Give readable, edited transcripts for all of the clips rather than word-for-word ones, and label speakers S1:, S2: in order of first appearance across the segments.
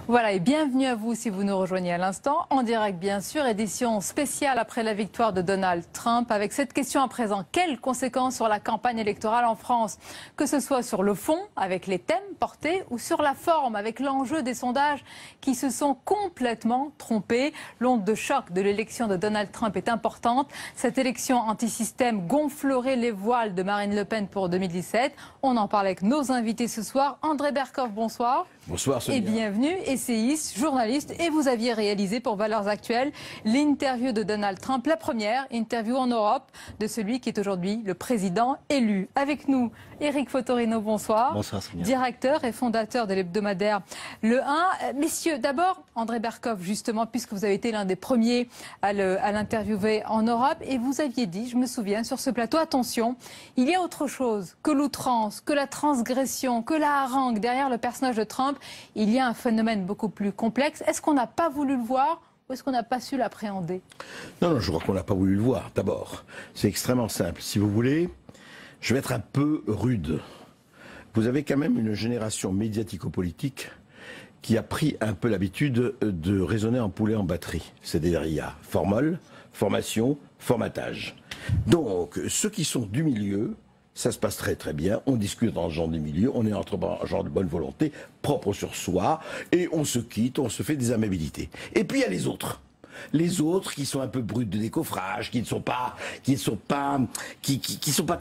S1: Voilà, et bienvenue à vous si vous nous rejoignez à l'instant, en direct bien sûr, édition spéciale après la victoire de Donald Trump, avec cette question à présent. Quelles conséquences sur la campagne électorale en France? Que ce soit sur le fond, avec les thèmes portés, ou sur la forme, avec l'enjeu des sondages qui se sont complètement trompés. L'onde de choc de l'élection de Donald Trump est importante. Cette élection anti-système gonflerait les voiles de Marine Le Pen pour 2017. On en parle avec nos invités ce soir. André Berkoff, bonsoir.
S2: Bonsoir Sonia.
S1: Et bienvenue, essayiste, journaliste, et vous aviez réalisé pour Valeurs Actuelles l'interview de Donald Trump, la première interview en Europe de celui qui est aujourd'hui le président élu. Avec nous, Éric Fotorino, bonsoir.
S2: Bonsoir Sonia.
S1: Directeur et fondateur de l'hebdomadaire Le 1. Messieurs, d'abord, André Berkoff, justement, puisque vous avez été l'un des premiers à l'interviewer en Europe, et vous aviez dit, je me souviens, sur ce plateau, attention, il y a autre chose que l'outrance, que la transgression, que la harangue derrière le personnage de Trump. Il y a un phénomène beaucoup plus complexe. Est-ce qu'on n'a pas voulu le voir ou est-ce qu'on n'a pas su l'appréhender?
S2: Non, je crois qu'on n'a pas voulu le voir. D'abord, c'est extrêmement simple. Si vous voulez, je vais être un peu rude. Vous avez quand même une génération médiatico-politique qui a pris un peu l'habitude de raisonner en poulet en batterie. C'est-à-dire, il y a formol, formation, formatage. Donc, ceux qui sont du milieu, ça se passe très très bien, on discute dans ce genre de milieu, on est entre genre de bonne volonté, propre sur soi, et on se quitte, on se fait des amabilités. Et puis il y a les autres. Les autres qui sont un peu bruts de décoffrage, qui sont pas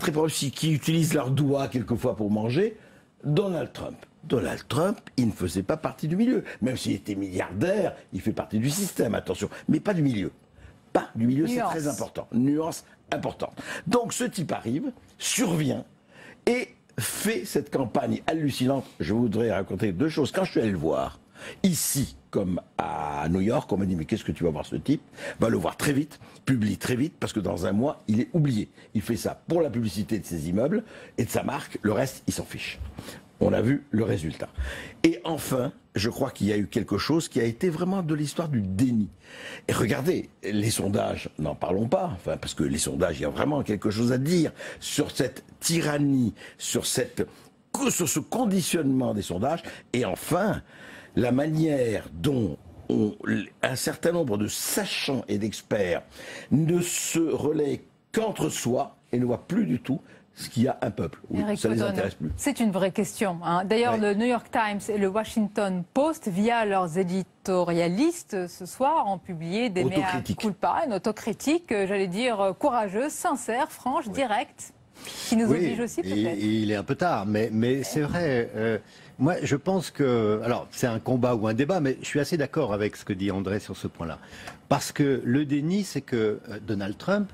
S2: très réussis, qui utilisent leurs doigts quelquefois pour manger. Donald Trump. Donald Trump, il ne faisait pas partie du milieu. Même s'il était milliardaire, il fait partie du système, attention, mais pas du milieu. Pas du milieu, c'est très important. Nuance importante. Donc ce type arrive, survient et fait cette campagne hallucinante. Je voudrais raconter deux choses. Quand je suis allé le voir, ici comme à New York, on m'a dit mais qu'est-ce que tu vas voir ce type? Va le voir très vite, publie très vite, parce que dans un mois, il est oublié. Il fait ça pour la publicité de ses immeubles et de sa marque, le reste, il s'en fiche. On a vu le résultat. Et enfin, je crois qu'il y a eu quelque chose qui a été vraiment de l'histoire du déni. Et regardez, les sondages, n'en parlons pas, enfin, parce que les sondages, il y a vraiment quelque chose à dire sur cette tyrannie, sur ce conditionnement des sondages. Et enfin, la manière dont un certain nombre de sachants et d'experts ne se relaient qu'entre soi et ne voient plus du tout ce qu'il y a un peuple. Oui, ça ne les intéresse plus.
S1: C'est une vraie question. Hein. D'ailleurs, le New York Times et le Washington Post, via leurs éditorialistes ce soir, ont publié des mea culpa, une autocritique, j'allais dire, courageuse, sincère, franche, directe, qui nous oblige aussi peut-être.
S3: Il est un peu tard, mais c'est vrai. Moi, je pense que... Alors, c'est un combat ou un débat, mais je suis assez d'accord avec ce que dit André sur ce point-là. Parce que le déni, c'est que Donald Trump,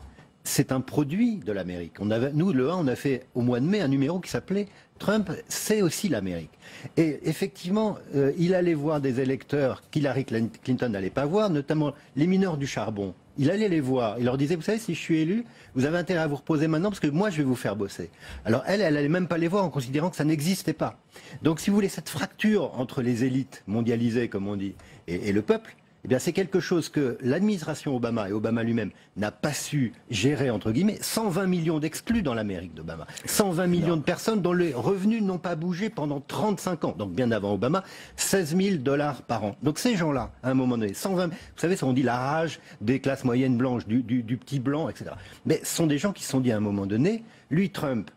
S3: c'est un produit de l'Amérique. Nous, le 1, on a fait au mois de mai un numéro qui s'appelait « Trump, c'est aussi l'Amérique ». Et effectivement, il allait voir des électeurs qu'Hillary Clinton n'allait pas voir, notamment les mineurs du charbon. Il allait les voir. Il leur disait, vous savez, si je suis élu, vous avez intérêt à vous reposer maintenant parce que moi, je vais vous faire bosser. Alors elle allait même pas les voir en considérant que ça n'existait pas. Donc si vous voulez, cette fracture entre les élites mondialisées, comme on dit, et le peuple, eh bien, c'est quelque chose que l'administration Obama et Obama lui-même n'a pas su gérer, entre guillemets. 120 millions d'exclus dans l'Amérique d'Obama. 120 millions de personnes dont les revenus n'ont pas bougé pendant 35 ans. Donc, bien avant Obama, 16 000 $ par an. Donc, ces gens-là, à un moment donné, 120, vous savez, on dit la rage des classes moyennes blanches, du petit blanc, etc. Mais ce sont des gens qui se sont dit à un moment donné, lui, Trump,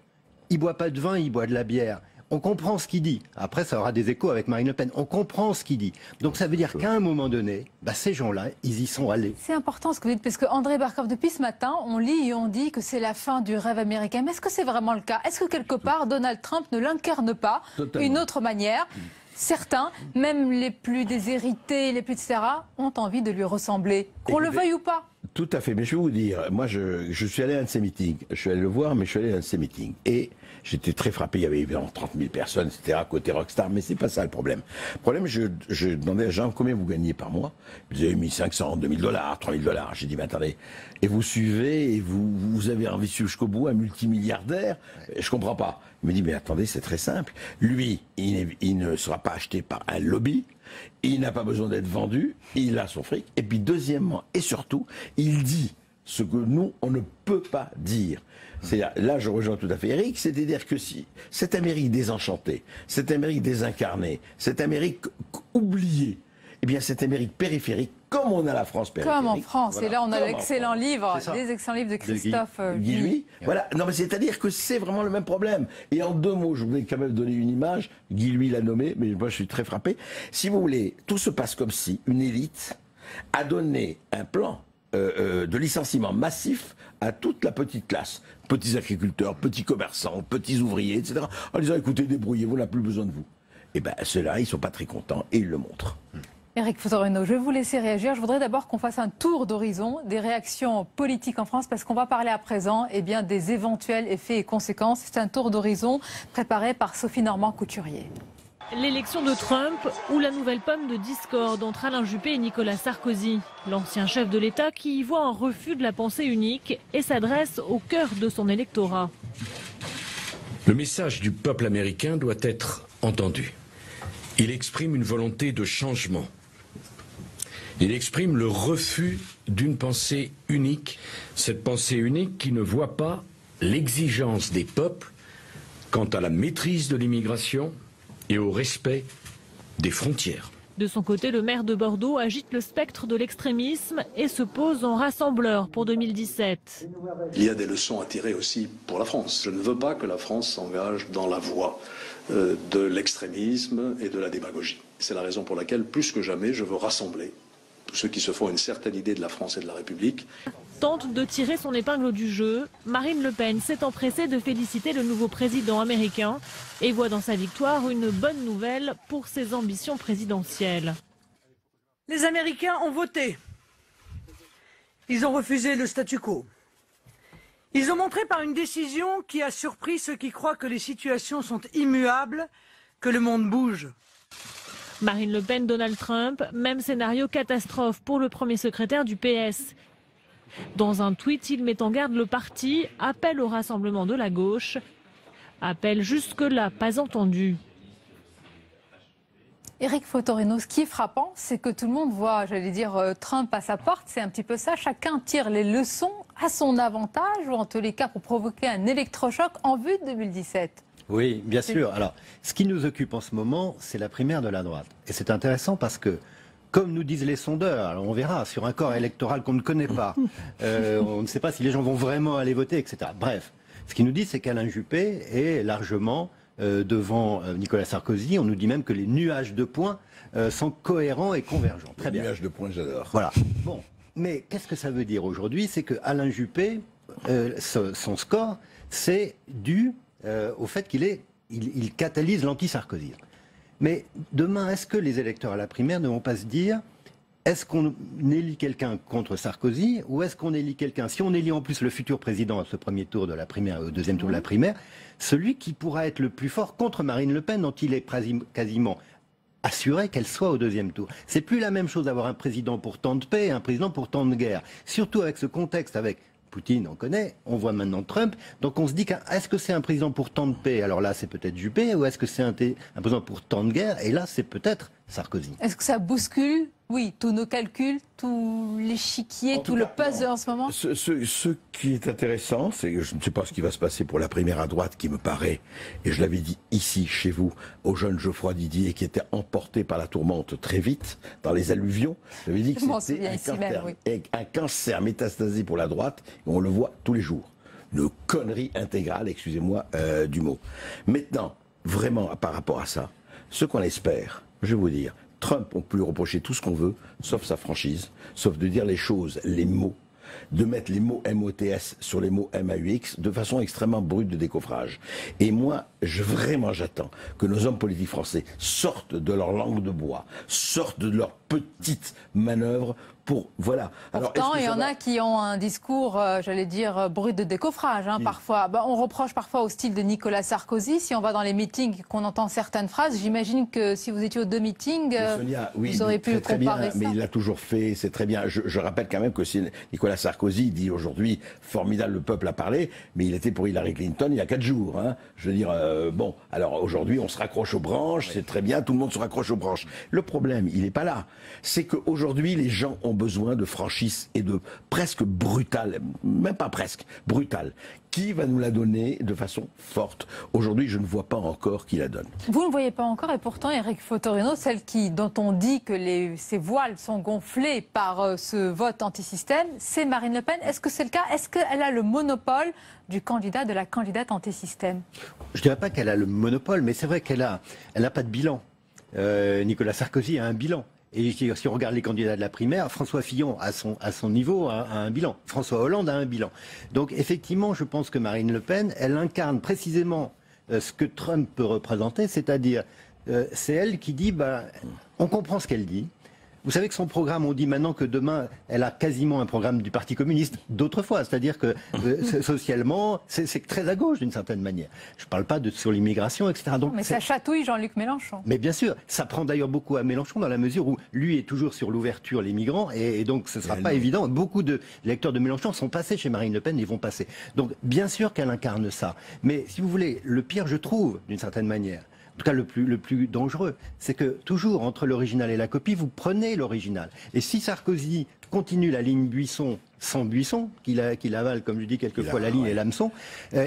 S3: il boit pas de vin, il boit de la bière. On comprend ce qu'il dit. Après, ça aura des échos avec Marine Le Pen. On comprend ce qu'il dit. Donc ça veut dire qu'à un moment donné, ces gens-là, ils y sont allés.
S1: C'est important ce que vous dites, parce que André Berkoff, depuis ce matin, on lit et on dit que c'est la fin du rêve américain. Mais est-ce que c'est vraiment le cas? Est-ce que quelque part, Donald Trump ne l'incarne pas d'une autre manière? Certains, même les plus déshérités, les plus etc., ont envie de lui ressembler, qu'on le veuille ou pas.
S2: Tout à fait, mais je vais vous dire, moi je suis allé à un de ces meetings, je suis allé le voir, mais je suis allé à un de ces meetings, et j'étais très frappé, il y avait évidemment 30 000 personnes, etc., côté rockstar, mais c'est pas ça le problème. Le problème, je demandais à Jean combien vous gagnez par mois. Ils disaient 1500, 2000 $, 3000 $. J'ai dit, mais attendez, et vous suivez, et vous avez envie de suivre jusqu'au bout un multimilliardaire? Je comprends pas. Il me dit, mais attendez, c'est très simple. Lui, il ne sera pas acheté par un lobby. Il n'a pas besoin d'être vendu, il a son fric. Et puis deuxièmement, et surtout, il dit ce que nous, on ne peut pas dire. Là, je rejoins tout à fait Éric, c'est-à-dire que si cette Amérique désenchantée, cette Amérique désincarnée, cette Amérique oubliée, bien cette Amérique périphérique, comme on a la France périphérique.
S1: Comme en France.
S2: Voilà.
S1: Et là, on a
S2: Comme
S1: l'excellent livre, des excellents livres de Christophe Guilluy.
S2: Voilà. Non, mais c'est-à-dire que c'est vraiment le même problème. Et en 2 mots, je voulais quand même donner une image. Guilluy l'a nommé, mais moi je suis très frappé. Si vous voulez, tout se passe comme si une élite a donné un plan de licenciement massif à toute la petite classe. Petits agriculteurs, petits commerçants, petits ouvriers, etc. En disant, écoutez, débrouillez-vous, on n'a plus besoin de vous. Eh bien, ceux-là, ils ne sont pas très contents et ils le montrent.
S1: Éric Fotorino, je vais vous laisser réagir. Je voudrais d'abord qu'on fasse un tour d'horizon des réactions politiques en France, parce qu'on va parler à présent des éventuels effets et conséquences. C'est un tour d'horizon préparé par Sophie Normand-Couturier.
S4: L'élection de Trump ou la nouvelle pomme de discorde entre Alain Juppé et Nicolas Sarkozy. L'ancien chef de l'État qui y voit un refus de la pensée unique et s'adresse au cœur de son électorat.
S5: Le message du peuple américain doit être entendu. Il exprime une volonté de changement. Il exprime le refus d'une pensée unique. Cette pensée unique qui ne voit pas l'exigence des peuples quant à la maîtrise de l'immigration et au respect des frontières.
S4: De son côté, le maire de Bordeaux agite le spectre de l'extrémisme et se pose en rassembleur pour 2017.
S6: Il y a des leçons à tirer aussi pour la France. Je ne veux pas que la France s'engage dans la voie de l'extrémisme et de la démagogie. C'est la raison pour laquelle, plus que jamais, je veux rassembler tous ceux qui se font une certaine idée de la France et de la République.
S4: Tente de tirer son épingle du jeu, Marine Le Pen s'est empressée de féliciter le nouveau président américain et voit dans sa victoire une bonne nouvelle pour ses ambitions présidentielles.
S7: Les Américains ont voté. Ils ont refusé le statu quo. Ils ont montré par une décision qui a surpris ceux qui croient que les situations sont immuables, que le monde bouge.
S4: Marine Le Pen, Donald Trump, même scénario catastrophe pour le premier secrétaire du PS. Dans un tweet, il met en garde le parti, appelle au rassemblement de la gauche, appel jusque-là pas entendu.
S1: Éric Fotorino, ce qui est frappant, c'est que tout le monde voit, Trump à sa porte, c'est un petit peu ça. Chacun tire les leçons à son avantage, ou en tous les cas pour provoquer un électrochoc en vue de 2017.
S3: Oui, bien sûr. Alors, ce qui nous occupe en ce moment, c'est la primaire de la droite. Et c'est intéressant parce que, comme nous disent les sondeurs, alors on verra sur un corps électoral qu'on ne connaît pas, on ne sait pas si les gens vont vraiment aller voter, etc. Bref, ce qu'ils nous disent, c'est qu'Alain Juppé est largement devant Nicolas Sarkozy. On nous dit même que les nuages de points sont cohérents et convergents. Très bien.
S2: Les nuages de points, j'adore.
S3: Voilà. Bon, mais qu'est-ce que ça veut dire aujourd'hui? C'est que Alain Juppé, son score, c'est dû au fait qu'il catalyse l'anti-Sarkozy. Mais demain, est-ce que les électeurs à la primaire ne vont pas se dire, est-ce qu'on élit quelqu'un contre Sarkozy ou est-ce qu'on élit quelqu'un, si on élit en plus le futur président à ce premier tour de la primaire et au deuxième tour de la primaire, celui qui pourra être le plus fort contre Marine Le Pen, dont il est quasiment assuré qu'elle soit au deuxième tour. C'est plus la même chose d'avoir un président pour temps de paix et un président pour temps de guerre. Surtout avec ce contexte, avec Poutine, on connaît, on voit maintenant Trump, donc on se dit est-ce que c'est un président pour temps de paix? Alors là, c'est peut-être Juppé, ou est-ce que c'est un président pour temps de guerre? Et là, c'est peut-être Sarkozy.
S1: Est-ce que ça bouscule, oui, tous nos calculs, tout l'échiquier, tout le puzzle en ce moment?
S2: Ce qui est intéressant, c'est que je ne sais pas ce qui va se passer pour la primaire à droite, qui me paraît, et je l'avais dit ici, chez vous, au jeune Geoffroy Didier, qui était emporté par la tourmente très vite, dans les alluvions. J'avais dit que c'était un cancer métastasé pour la droite, et on le voit tous les jours. Une connerie intégrale, excusez-moi du mot. Maintenant, vraiment, par rapport à ça, ce qu'on espère, je vais vous dire, Trump, on peut lui reprocher tout ce qu'on veut, sauf sa franchise, sauf de dire les choses, les mots, de mettre les mots MOTS sur les mots MAUX de façon extrêmement brute de décoffrage. Et moi, vraiment j'attends que nos hommes politiques français sortent de leur langue de bois, sortent de leur petite manœuvre pour, voilà.
S1: Pourtant, il y en a qui ont un discours, brut de décoffrage, parfois. On reproche parfois au style de Nicolas Sarkozy. Si on va dans les meetings, qu'on entend certaines phrases, j'imagine que si vous étiez aux 2 meetings,
S2: Sonia, oui,
S1: vous auriez pu comparer ça.
S2: Mais il l'a toujours fait, c'est très bien. Je rappelle quand même que si Nicolas Sarkozy dit aujourd'hui, formidable, le peuple a parlé, mais il était pour Hillary Clinton il y a 4 jours. Je veux dire, bon, alors aujourd'hui, on se raccroche aux branches, c'est très bien, tout le monde se raccroche aux branches. Le problème, il n'est pas là. C'est qu'aujourd'hui, les gens ont besoin de franchise et de presque brutale, même pas presque, brutale. Qui va nous la donner de façon forte? Aujourd'hui, je ne vois pas encore qui la donne.
S1: Vous ne voyez pas encore, et pourtant, Éric Fotorino, celle dont on dit que ses voiles sont gonflées par ce vote anti-système, c'est Marine Le Pen. Est-ce que c'est le cas? Est-ce qu'elle a le monopole du candidat, de la candidate anti-système?
S3: Je ne dirais pas qu'elle a le monopole, mais c'est vrai qu'elle n'a pas de bilan. Nicolas Sarkozy a un bilan. Et si on regarde les candidats de la primaire, François Fillon, à son niveau, a un bilan. François Hollande a un bilan. Donc effectivement, je pense que Marine Le Pen, elle incarne précisément ce que Trump peut représenter, c'est-à-dire, c'est elle qui dit, on comprend ce qu'elle dit. Vous savez que son programme, on dit maintenant que demain, elle a quasiment un programme du Parti communiste d'autrefois. C'est-à-dire que socialement, c'est très à gauche d'une certaine manière. Je ne parle pas sur l'immigration, etc. Donc,
S1: mais ça chatouille Jean-Luc Mélenchon.
S3: Mais bien sûr, ça prend d'ailleurs beaucoup à Mélenchon dans la mesure où lui est toujours sur l'ouverture, les migrants, et donc ce ne sera pas évident. Beaucoup de lecteurs de Mélenchon sont passés chez Marine Le Pen et vont passer. Donc bien sûr qu'elle incarne ça. Mais si vous voulez, le pire, je trouve, d'une certaine manière, en tout cas le plus dangereux, c'est que toujours entre l'original et la copie, vous prenez l'original. Et si Sarkozy continue la ligne Buisson sans Buisson, qu'il avale, comme je dis quelquefois, la ligne et l'hameçon,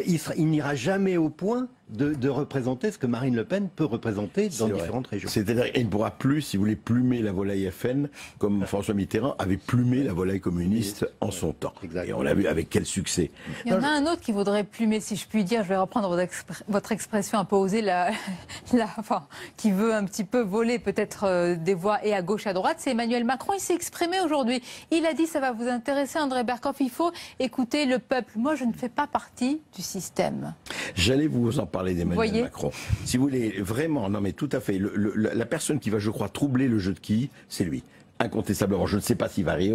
S3: il n'ira jamais au point de représenter ce que Marine Le Pen peut représenter dans différentes régions.
S2: C'est-à-dire qu'il ne pourra plus, si vous voulez, plumer la volaille FN, comme François Mitterrand avait plumé la volaille communiste en son temps. Et on l'a vu avec quel succès.
S1: Il y en a un autre qui voudrait plumer, si je puis dire, je vais reprendre votre expression un peu osée, qui veut un petit peu voler peut-être des voix et à gauche et à droite, c'est Emmanuel Macron. Il s'est exprimé aujourd'hui. Il a dit, ça va vous intéresser, André Berkoff, il faut écouter le peuple. Moi, je ne fais pas partie du système.
S2: J'allais vous en parler d'Emmanuel Macron. Si vous voulez, vraiment, non mais tout à fait, la personne qui va, je crois, troubler le jeu de quilles, c'est lui. Incontestablement, je ne sais pas s'il va y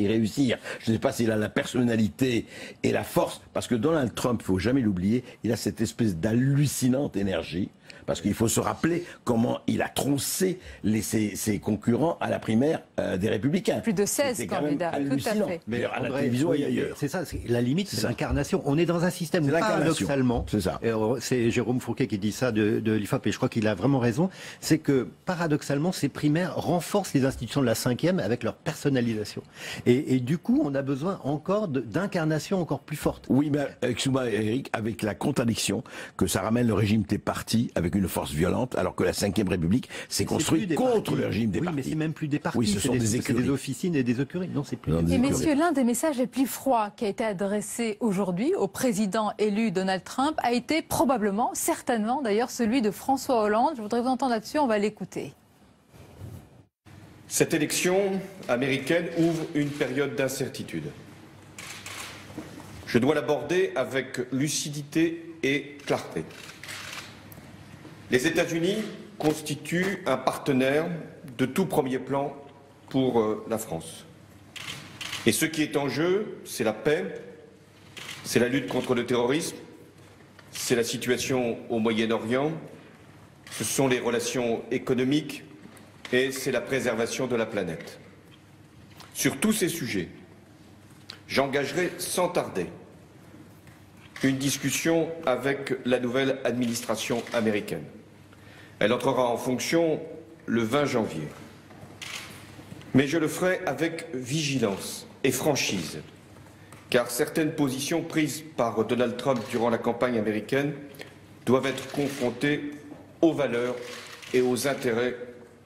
S2: réussir, je ne sais pas s'il a la personnalité et la force, parce que Donald Trump, il ne faut jamais l'oublier, il a cette espèce d'hallucinante énergie, parce qu'il faut se rappeler comment il a troncé ses concurrents à la primaire des Républicains.
S1: Plus de 16 candidats, tout à fait.
S2: Mais à la télévision et ailleurs.
S3: C'est ça, la limite, c'est l'incarnation. On est dans un système où, paradoxalement, c'est Jérôme Fourquet qui dit ça de l'IFOP, et je crois qu'il a vraiment raison, c'est que, paradoxalement, ces primaires renforcent les institutions de la 5e avec leur personnalisation. Et du coup, on a besoin encore d'incarnation encore plus forte.
S2: Oui, mais excuse-moi, Eric, avec la contradiction que ça ramène le régime des partis avec une force violente, alors que la 5e République s'est construite contre le régime des partis.
S3: Oui, mais c'est même plus des partis,
S2: oui, ce sont des
S3: officines et des écuries. Non, c'est plus.
S1: Et messieurs, l'un des messages les plus froids qui a été adressé aujourd'hui au président élu Donald Trump a été probablement, certainement d'ailleurs, celui de François Hollande. Je voudrais vous entendre là-dessus, on va l'écouter.
S8: Cette élection américaine ouvre une période d'incertitude. Je dois l'aborder avec lucidité et clarté. Les États-Unis constituent un partenaire de tout premier plan pour la France. Et ce qui est en jeu, c'est la paix, c'est la lutte contre le terrorisme, c'est la situation au Moyen-Orient, ce sont les relations économiques et c'est la préservation de la planète. Sur tous ces sujets, j'engagerai sans tarder une discussion avec la nouvelle administration américaine. Elle entrera en fonction le 20 janvier. Mais je le ferai avec vigilance et franchise, car certaines positions prises par Donald Trump durant la campagne américaine doivent être confrontées aux valeurs et aux intérêts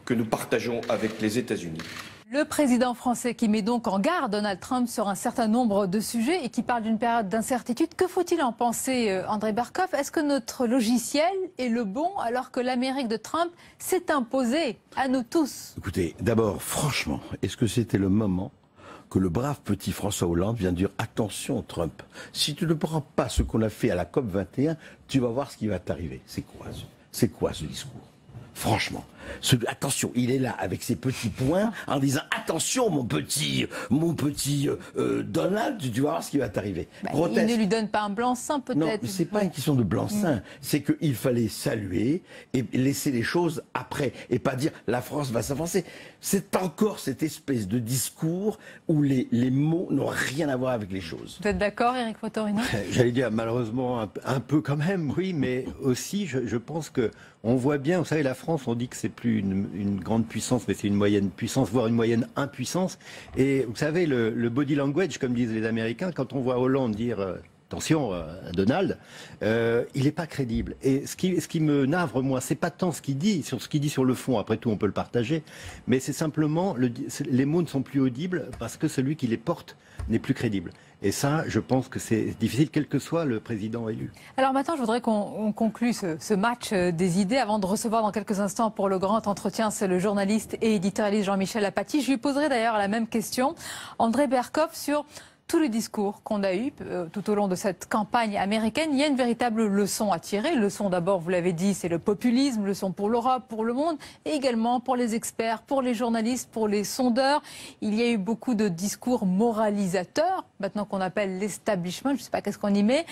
S8: que nous partageons avec les États-Unis.
S1: Le président français qui met donc en garde Donald Trump sur un certain nombre de sujets et qui parle d'une période d'incertitude. Que faut-il en penser, André Berkoff? Est-ce que notre logiciel est le bon alors que l'Amérique de Trump s'est imposée à nous tous?
S2: Écoutez, d'abord, franchement, est-ce que c'était le moment que le brave petit François Hollande vient dire « Attention Trump, si tu ne prends pas ce qu'on a fait à la COP 21, tu vas voir ce qui va t'arriver. » C'est quoi ce discours? Franchement, attention, il est là avec ses petits points en disant attention mon petit Donald, tu vas voir ce qui va t'arriver.
S1: Il ne lui donne pas un blanc-seing peut-être.
S2: Non, c'est pas une question de blanc-seing, c'est qu'il fallait saluer et laisser les choses après et pas dire la France va s'avancer. C'est encore cette espèce de discours où les mots n'ont rien à voir avec les choses.
S1: Vous êtes d'accord, Éric Fotorino?
S3: J'allais dire malheureusement un peu quand même, oui, mais aussi je pense que on voit bien, vous savez, la France, on dit que c'est plus une grande puissance, mais c'est une moyenne puissance, voire une moyenne impuissance. Et vous savez, le body language, comme disent les Américains, quand on voit Hollande dire attention à Donald, il n'est pas crédible. Et ce qui me navre, moi, c'est pas tant ce qu'il dit sur le fond, après tout on peut le partager, mais c'est simplement, les mots ne sont plus audibles parce que celui qui les porte n'est plus crédible. Et ça, je pense que c'est difficile, quel que soit le président élu.
S1: Alors maintenant, je voudrais qu'on conclue ce match des idées avant de recevoir dans quelques instants pour le grand entretien, c'est le journaliste et éditorialiste Jean-Michel Apathy. Je lui poserai d'ailleurs la même question, André Berkoff, sur tous les discours qu'on a eus tout au long de cette campagne américaine. Il y a une véritable leçon à tirer. Leçon d'abord, vous l'avez dit, c'est le populisme, leçon pour l'Europe, pour le monde, et également pour les experts, pour les journalistes, pour les sondeurs. Il y a eu beaucoup de discours moralisateurs, maintenant qu'on appelle l'establishment, je ne sais pas qu'est-ce qu'on y met.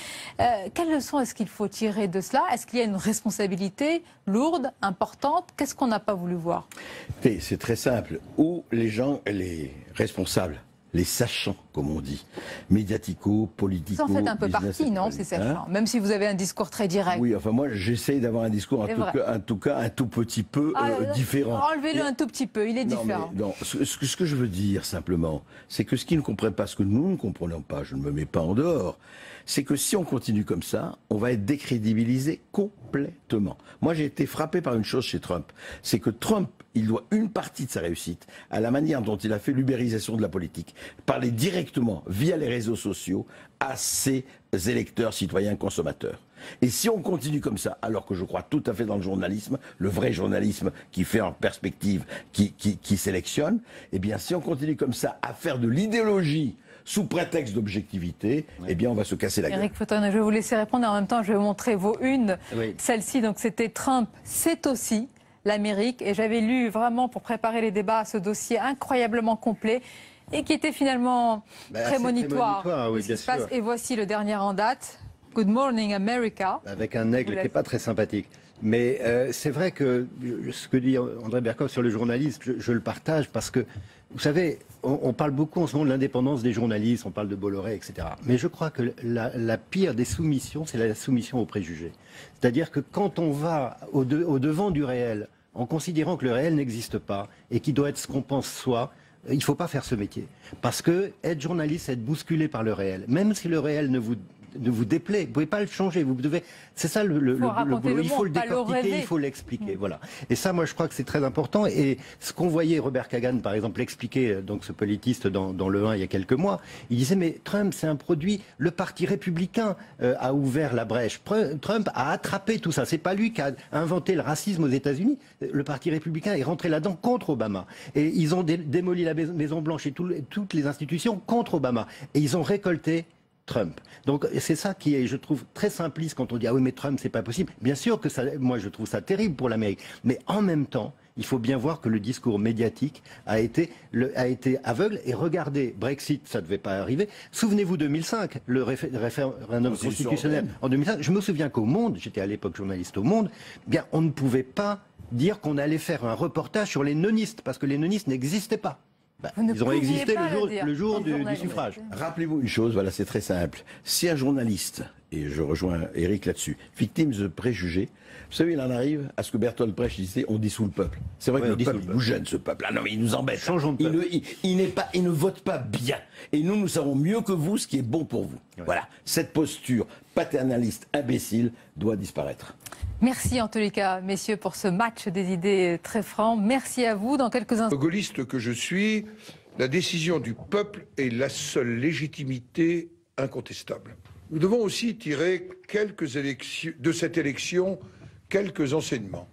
S1: Quelle leçon est-ce qu'il faut tirer de cela? Est-ce qu'il y a une responsabilité lourde, importante? Qu'est-ce qu'on n'a pas voulu voir?
S2: C'est très simple. Où les gens, les responsables, les sachants, comme on dit, médiatico, politico.
S1: Vous en faites un peu partie, non, ces sachants, même si vous avez un discours très direct.
S2: Oui, enfin moi j'essaye d'avoir un discours en tout cas un tout petit peu différent.
S1: Enlevez-le un tout petit peu, il est différent.
S2: Non, ce que je veux dire simplement, c'est que ce qu'ils ne comprennent pas, ce que nous ne comprenons pas, je ne me mets pas en dehors, c'est que si on continue comme ça, on va être décrédibilisé complètement. Moi j'ai été frappé par une chose chez Trump, c'est que Trump, il doit une partie de sa réussite à la manière dont il a fait l'ubérisation de la politique. Parler directement, via les réseaux sociaux, à ses électeurs, citoyens, consommateurs. Et si on continue comme ça, alors que je crois tout à fait dans le journalisme, le vrai journalisme qui fait en perspective, qui sélectionne, eh bien si on continue comme ça à faire de l'idéologie sous prétexte d'objectivité, eh bien on va se casser la gueule.
S1: Éric Foton, je vais vous laisser répondre et en même temps je vais vous montrer vos unes. Oui. Celle-ci, donc c'était Trump, c'est aussi l'Amérique. Et j'avais lu vraiment pour préparer les débats ce dossier incroyablement complet et qui était finalement prémonitoire
S3: oui,
S1: de ce qui se passe. Et voici le dernier en date, Good Morning America.
S3: Avec un aigle qui n'est pas très sympathique. Mais c'est vrai que ce que dit André Berkoff sur le journalisme, je le partage parce que, vous savez, on parle beaucoup en ce moment de l'indépendance des journalistes, on parle de Bolloré, etc. Mais je crois que la pire des soumissions, c'est la soumission aux préjugés. C'est-à-dire que quand on va au devant du réel, en considérant que le réel n'existe pas et qu'il doit être ce qu'on pense soi, il ne faut pas faire ce métier. Parce que être journaliste, c'est être bousculé par le réel. Même si le réel ne vous déplaît, vous ne pouvez pas le changer. Vous devez, c'est ça le boulot. Il faut le décortiquer, il faut l'expliquer. Voilà. Et ça, moi, je crois que c'est très important. Et ce qu'on voyait Robert Kagan, par exemple, expliquer, donc ce politiste dans Le 1 il y a quelques mois, il disait mais Trump, c'est un produit. Le Parti républicain a ouvert la brèche. Trump a attrapé tout ça. C'est pas lui qui a inventé le racisme aux États-Unis. Le Parti républicain est rentré là-dedans contre Obama. Et ils ont démoli la Maison Blanche et toutes les institutions contre Obama. Et ils ont récolté Trump. Donc c'est ça qui est, je trouve, très simpliste quand on dit ah oui mais Trump c'est pas possible. Bien sûr que ça, moi je trouve ça terrible pour l'Amérique, mais en même temps il faut bien voir que le discours médiatique a été aveugle. Et regardez, Brexit, ça ne devait pas arriver. Souvenez-vous 2005, le référendum constitutionnel en 2005. Je me souviens qu'au Monde, j'étais à l'époque journaliste au Monde, bien on ne pouvait pas dire qu'on allait faire un reportage sur les nonistes parce que les nonistes n'existaient pas. Ils ont existé le jour du suffrage.
S2: Rappelez-vous une chose, voilà, c'est très simple. Si un journaliste, et je rejoins Éric là-dessus, victime de préjugés, vous savez, il en arrive à ce que Bertolt Brecht disait, on dissout le peuple. C'est vrai que le peuple, il nous gêne, ce peuple. Ah non, mais il nous embête.
S3: Changeons de peuple.
S2: Il ne vote pas bien. Et nous savons mieux que vous ce qui est bon pour vous. Ouais. Voilà. Cette posture paternaliste, imbécile, doit disparaître.
S1: Merci en tous les cas, messieurs, pour ce match des idées très franc. Merci à vous. Dans quelques instants.
S9: Gaulliste que je suis, la décision du peuple est la seule légitimité incontestable. Nous devons aussi tirer de cette élection quelques enseignements.